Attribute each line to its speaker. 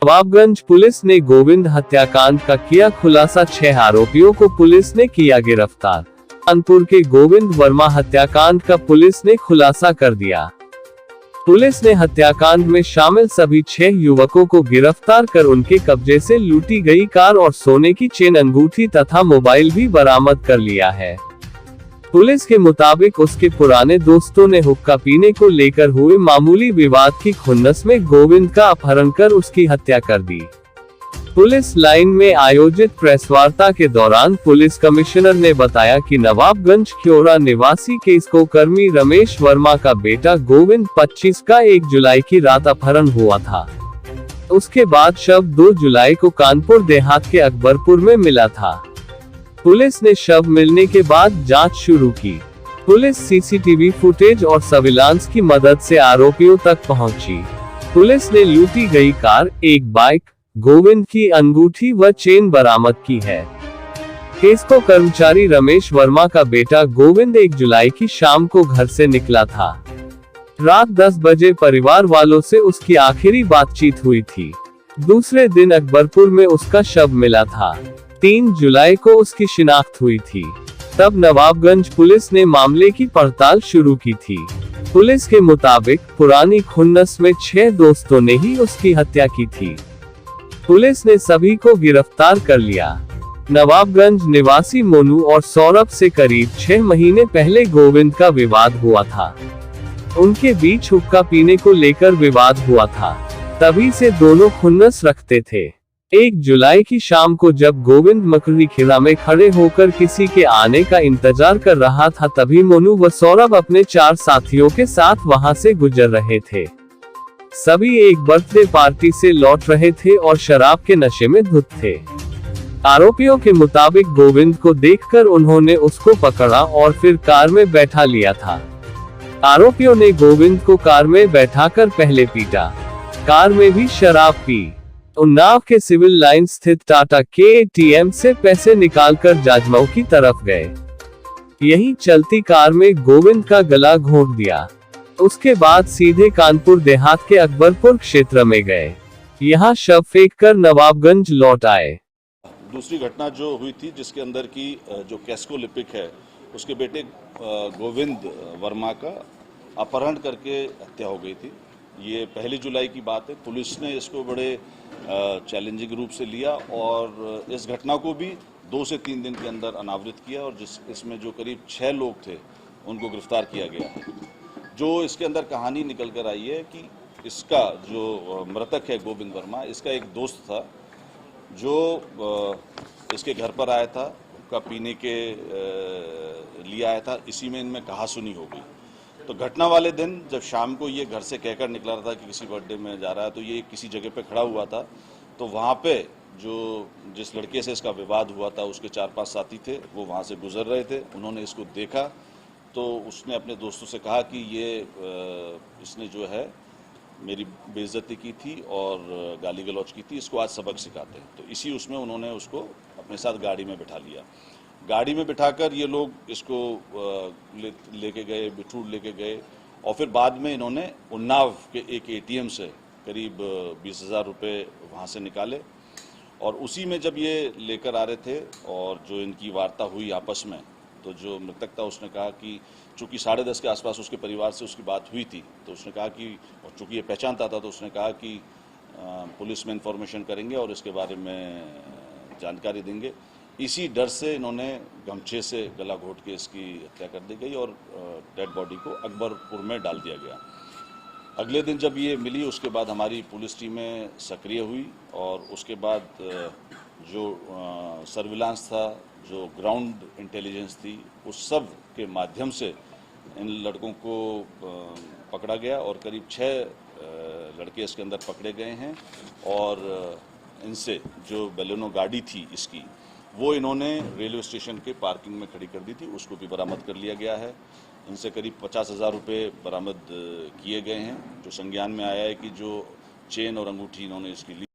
Speaker 1: Nawabganj police ने गोविंद हत्याकांड का किया खुलासा। 6 आरोपियों को पुलिस ने किया गिरफ्तार। कानपुर के गोविंद वर्मा हत्याकांड का पुलिस ने खुलासा कर दिया। पुलिस ने हत्याकांड में शामिल सभी 6 युवकों को गिरफ्तार कर उनके कब्जे से लूटी गई कार और सोने की चेन, अंगूठी तथा मोबाइल भी बरामद कर लिया है। पुलिस के मुताबिक उसके पुराने दोस्तों ने हुक्का पीने को लेकर हुए मामूली विवाद की खुन्नस में गोविंद का अपहरण कर उसकी हत्या कर दी। पुलिस लाइन में आयोजित प्रेस वार्ता के दौरान पुलिस कमिश्नर ने बताया कि नवाबगंज ख्योरा निवासी केसको कर्मी रमेश वर्मा का बेटा गोविंद 25 का 1 जुलाई की रात अपहरण हुआ था। उसके बाद शव 2 जुलाई को कानपुर देहात के अकबरपुर में मिला था। पुलिस ने शव मिलने के बाद जांच शुरू की। पुलिस सीसीटीवी फुटेज और सर्विलांस की मदद से आरोपियों तक पहुंची। पुलिस ने लूटी गई कार, एक बाइक, गोविंद की अंगूठी व चेन बरामद की है। केसको कर्मचारी रमेश वर्मा का बेटा गोविंद 1 जुलाई की शाम को घर से निकला था। रात 10 बजे परिवार वालों से उसकी आखिरी बातचीत हुई थी। दूसरे दिन अकबरपुर में उसका शव मिला था। 3 जुलाई को उसकी शिनाख्त हुई थी। तब नवाबगंज पुलिस ने मामले की पड़ताल शुरू की थी। पुलिस के मुताबिक पुरानी खुन्नस में 6 दोस्तों ने ही उसकी हत्या की थी। पुलिस ने सभी को गिरफ्तार कर लिया। नवाबगंज निवासी मोनू और सौरभ से करीब 6 महीने पहले गोविंद का विवाद हुआ था। उनके बीच हुक्का पीने को लेकर विवाद हुआ था। तभी से दोनों खुन्नस रखते थे। 1 जुलाई की शाम को जब गोविंद मकड़ी खिला में खड़े होकर किसी के आने का इंतजार कर रहा था, तभी मोनू व सौरभ अपने 4 साथियों के साथ वहां से गुजर रहे थे। सभी एक बर्थडे पार्टी से लौट रहे थे और शराब के नशे में धुत थे। आरोपियों के मुताबिक गोविंद को देखकर उन्होंने उसको पकड़ा और फिर कार में बैठा लिया था। आरोपियों ने गोविंद को कार में बैठाकर पहले पीटा, कार में भी शराब पी। उन्नाव के सिविल लाइन स्थित टाटा के एटीएम से पैसे निकालकर जाजमऊ की तरफ गए। यही चलती कार में गोविंद का गला घोंट दिया। उसके बाद सीधे कानपुर देहात के अकबरपुर क्षेत्र में गए। यहाँ शव फेंककर नवाबगंज लौट आए।
Speaker 2: दूसरी घटना जो हुई थी, जिसके अंदर की जो कैस्को लिपिक है, उसके बेटे गोविंद वर्मा का अपहरण करके हत्या हो गई थी। ये 1 जुलाई की बात है। पुलिस ने इसको बड़े चैलेंजिंग रूप से लिया और इस घटना को भी 2 से 3 दिन के अंदर अनावृत किया और इसमें जो करीब 6 लोग थे उनको गिरफ्तार किया गया है। जो इसके अंदर कहानी निकल कर आई है कि इसका जो मृतक है गोविंद वर्मा, इसका एक दोस्त था जो इसके घर पर आया था, हुक्का पीने के लिए आया था। इसी में इनमें कहा सुनी हो गई। तो घटना वाले दिन जब शाम को ये घर से कहकर निकला था कि किसी बर्थडे में जा रहा है, तो ये किसी जगह पे खड़ा हुआ था। तो वहाँ पे जिस लड़के से इसका विवाद हुआ था, उसके 4-5 साथी थे, वो वहाँ से गुजर रहे थे। उन्होंने इसको देखा तो उसने अपने दोस्तों से कहा कि इसने जो है मेरी बेइज्जती की थी और गाली गलौज की थी, इसको आज सबक सिखाते हैं। तो इसी उसमें उन्होंने उसको अपने साथ गाड़ी में बिठा लिया। गाड़ी में बिठाकर ये लोग इसको लेके गए, बिठूर लेके गए और फिर बाद में इन्होंने उन्नाव के एक एटीएम से करीब 20,000 रुपये वहाँ से निकाले और उसी में जब ये लेकर आ रहे थे और जो इनकी वार्ता हुई आपस में, तो जो मृतक था उसने कहा कि चूँकि 10:30 के आसपास उसके परिवार से उसकी बात हुई थी, तो उसने कहा कि, और चूँकि ये पहचानता था, तो उसने कहा कि पुलिस में इंफॉर्मेशन करेंगे और इसके बारे में जानकारी देंगे। इसी डर से इन्होंने गमछे से गला घोंट के इसकी हत्या कर दी गई और डेड बॉडी को अकबरपुर में डाल दिया गया। अगले दिन जब ये मिली, उसके बाद हमारी पुलिस टीमें सक्रिय हुई और उसके बाद जो सर्विलांस था, जो ग्राउंड इंटेलिजेंस थी, उस सब के माध्यम से इन लड़कों को पकड़ा गया और करीब 6 लड़के इसके अंदर पकड़े गए हैं और इनसे जो बेलेनो गाड़ी थी इसकी, वो इन्होंने रेलवे स्टेशन के पार्किंग में खड़ी कर दी थी, उसको भी बरामद कर लिया गया है। इनसे करीब 50,000 रुपये बरामद किए गए हैं। जो संज्ञान में आया है कि जो चेन और अंगूठी इन्होंने इसकी ली